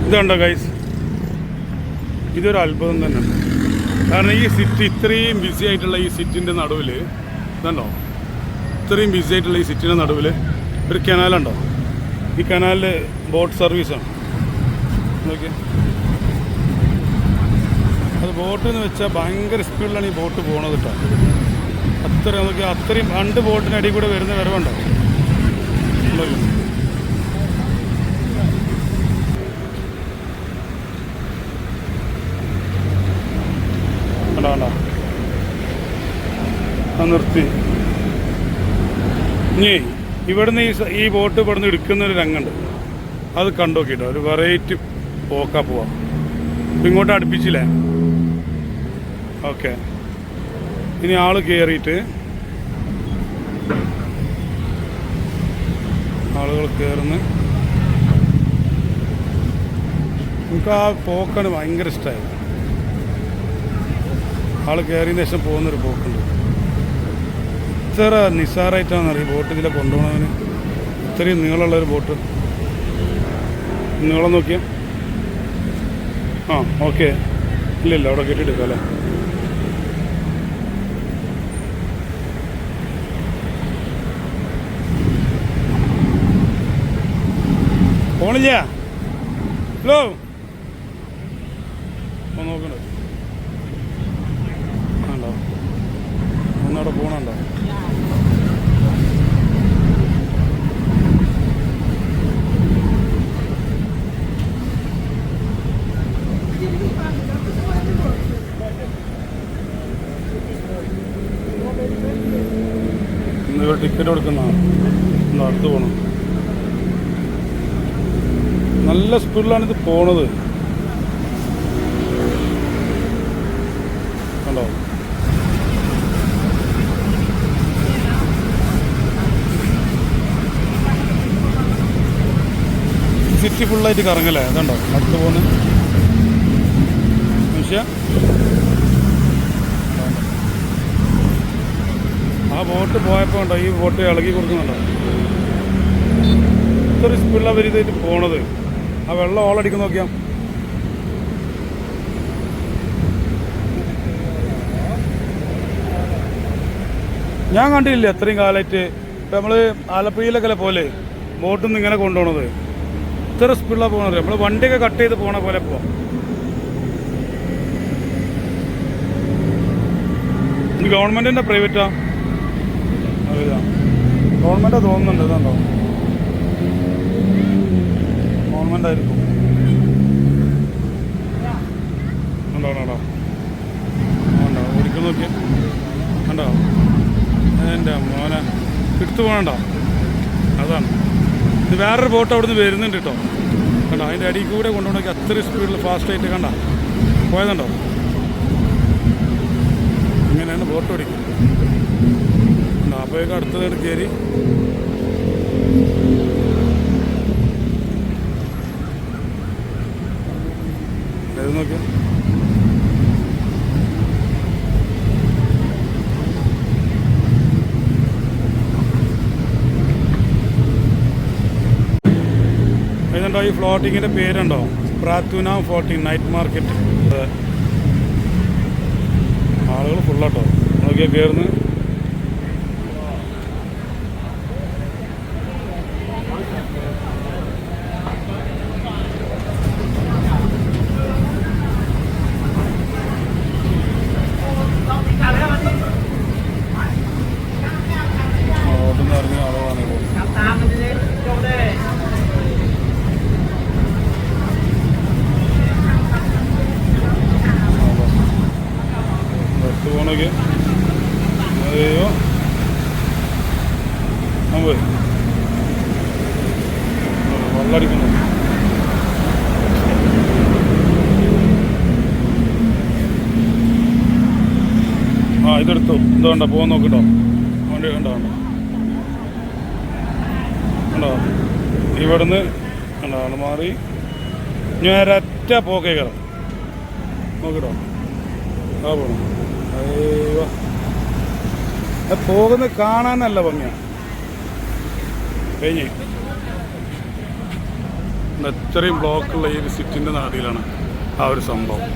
ഇതുണ്ടോ ഗൈസ്, ഇതൊരു അത്ഭുതം തന്നെയാണ്. കാരണം ഈ സിറ്റി ഇത്രയും ബിസി ആയിട്ടുള്ള ഈ സിറ്റിൻ്റെ നടുവിൽ ഇതുണ്ടോ, ഇത്രയും ബിസി ആയിട്ടുള്ള ഈ സിറ്റിൻ്റെ നടുവിൽ ഒരു കനാലുണ്ടോ. ഈ കനാലിൽ ബോട്ട് സർവീസാണ്. നോക്കിയാൽ അത് ബോട്ട് എന്ന് വെച്ചാൽ ഭയങ്കര സ്പീഡിലാണ് ഈ ബോട്ട് പോകണത് കേട്ടോ. അത്രയും 2 ബോട്ടിനടിയിൽ കൂടെ വരുന്ന വരവുണ്ടോ. കണ്ടോ നിർത്തി. ഇനി ഇവിടുന്ന് ഈ ബോട്ട് ഇവിടുന്ന് എടുക്കുന്നൊരു രംഗമുണ്ട്, അത് കണ്ടോക്കിട്ടോ. ഒരു വെറൈറ്റി പോക്കാ പോവാം. ഇങ്ങോട്ട് അടുപ്പിച്ചില്ലേ. ഓക്കെ, ഇനി ആള് കയറിയിട്ട് ആളുകൾ കയറുന്നു. നമുക്ക് ആ പോക്കാണ് ഭയങ്കര ഇഷ്ടമായി. ആൾ കയറിയതിന് ശേഷം പോകുന്നൊരു പോക്കുണ്ട്. ഇത്ര നിസ്സാരമായിട്ടാണെന്ന് ഈ ബോട്ട് ഇതിലെ കൊണ്ടുപോകണതിന്. ഇത്രയും നീളമുള്ളൊരു ബോട്ട്. നീളം നോക്കിയാൽ ഓക്കെ. ഇല്ലല്ല, അവിടെ കെട്ടിയെടുക്കാം അല്ലേ. പോണില്ല. ഹലോ, നോക്കണ്ട. ആണ്ടോ ഒന്നവിടെ പോണുണ്ടോ. ഇന്ന് ടിക്കറ്റ് കൊടുക്കുന്ന അടുത്ത് പോകണം. നല്ല സ്പീഡിലാണിത് പോണത് കണ്ടോ. സിറ്റി ഫുള്ളായിട്ട് കറങ്ങല്ലേ. അതുണ്ടോ അടുത്ത് പോകുന്നത് മനുഷ്യ. ആ ബോട്ട് പോയപ്പോൾ ഉണ്ടോ, ഈ ബോട്ട് ഇളകി കൊടുക്കുന്നുണ്ടോ. ഇത്ര സ്പീഡിലാണ് അവർ ഇതായിട്ട് പോണത്. ആ വെള്ളം ഓളടിക്കുന്ന നോക്കിയാൽ. ഞാൻ കണ്ടില്ല അത്രയും കാലമായിട്ട്. ഇപ്പം നമ്മൾ ആലപ്പുഴയിലൊക്കെ പോലെ ബോട്ടിൽ നിന്ന് ഇങ്ങനെ കൊണ്ടുപോകണത്. ഇത്ര സ്പീഡിലാണ് പോകണത്. നമ്മൾ വണ്ടിയൊക്കെ കട്ട് ചെയ്ത് പോണ പോലെ പോവാം. ഇത് ഗവൺമെൻറ്റിൻ്റെ പ്രൈവറ്റാ അറിയില്ല. ഗവൺമെൻറ്റാ തോന്നുന്നുണ്ട്. ഇതുണ്ടോ, ഗവൺമെൻ്റ് ആയിരിക്കും. ഉണ്ടോ ഉണ്ടോ ഉണ്ടോ ഓടിക്കുന്ന നോക്കിയാൽ കണ്ടോ. എൻ്റെ മോനെ എടുത്തു പോകണോ. അതാണ് ഇത്. വേറൊരു ബോട്ട് അവിടെ നിന്ന് വരുന്നുണ്ട് കേട്ടോ. കണ്ടോ, അതിൻ്റെ അടിയിൽ കൂടെ കൊണ്ടുപോകണമെങ്കിൽ അത്രയും സ്പീഡിൽ ഫാസ്റ്റായിട്ട് കണ്ടോ പോയതുണ്ടോ. ഇങ്ങനെയാണ് ബോട്ട് ഓടിക്കുന്നത്. അപ്പോഴേക്കും അടുത്തതായിട്ട് കയറി. ഇത് നോക്കിയാൽ ഇതുണ്ടോ. ഈ ഫ്ലോട്ടിങ്ങിൻ്റെ പേരുണ്ടോ, പ്രാത്തൂന ഫ്ലോട്ടിങ് നൈറ്റ് മാർക്കറ്റ്. ആളുകൾ ഫുള്ളാട്ടോ. നോക്കിയാൽ കയറുന്നു. ഓടുന്ന ഇറങ്ങിയ ആളുകളാണ് അടുത്ത് പോകണമെങ്കിൽ. അതെയോ വെള്ളടിക്കുന്നു. ഇതെടുത്തു. എന്തുകൊണ്ടോ പോകാൻ നോക്കിട്ടോ. വണ്ടി കണ്ടോ കണ്ടോ. ഇവിടുന്ന് കണ്ടോ മാറി ഞാൻ ഒറ്റ പോക്കേ കയറാം. നോക്കിട്ടോ. ആ പോകണം. അയ്യോ, പോകുന്നത് കാണാനല്ല ഭംഗിയാണ്. കഴിഞ്ഞ് ഇത്രയും ബ്ലോക്കുള്ള ഈ ഒരു സിറ്റിൻ്റെ നാടിയിലാണ് ആ ഒരു സംഭവം.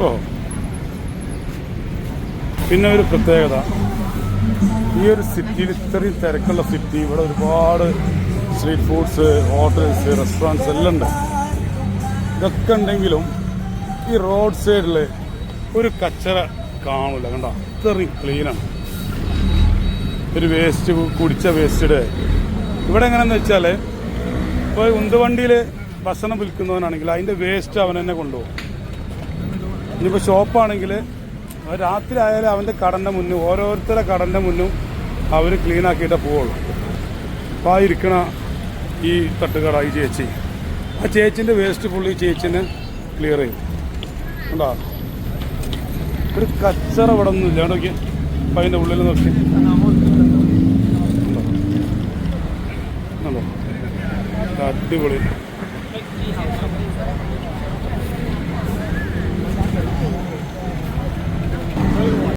ഓ പിന്നെ ഒരു പ്രത്യേകത, ഈ ഒരു സിറ്റിയിൽ ഇത്രയും തിരക്കുള്ള സിറ്റി, ഇവിടെ ഒരുപാട് സ്ട്രീറ്റ് ഫുഡ്സ്, ഹോട്ടൽസ്, റെസ്റ്റോറൻറ്റ്സ് എല്ലാം ഉണ്ട്. ഇതൊക്കെ ഉണ്ടെങ്കിലും ഈ റോഡ് സൈഡിൽ ഒരു കച്ചറ കാണില്ല. കണ്ടോ, അത്രയും ക്ലീനാണ്. ഒരു വേസ്റ്റ്, കുടിച്ച വേസ്റ്റ് ഇവിടെ എങ്ങനെയാണെന്ന് വെച്ചാൽ, ഇപ്പോൾ ഉന്തുവണ്ടിയിൽ ഭക്ഷണം വിൽക്കുന്നവനാണെങ്കിൽ അതിൻ്റെ വേസ്റ്റ് അവൻ തന്നെ കൊണ്ടുപോകും. ഇനിയിപ്പോൾ ഷോപ്പാണെങ്കിൽ രാത്രി ആയാലും അവൻ്റെ കടൻ്റെ മുന്നും, ഓരോരുത്തരുടെ കടൻ്റെ മുന്നും അവർ ക്ലീൻ ആക്കിയിട്ടേ പോവുള്ളൂ. അപ്പോൾ ആ ഇരിക്കണ ഈ തട്ടുകട, ഈ ചേച്ചി, ആ ചേച്ചിൻ്റെ വേസ്റ്റ് ഫുള്ളി ചേച്ചിനെ ക്ലിയർ ചെയ്യും. കണ്ടോ, ഒരു കച്ചറ ഇവിടെ ഒന്നും ഇല്ല. നോക്കി, അപ്പം അതിൻ്റെ ഉള്ളിൽ നോക്കി, അടിപൊളി.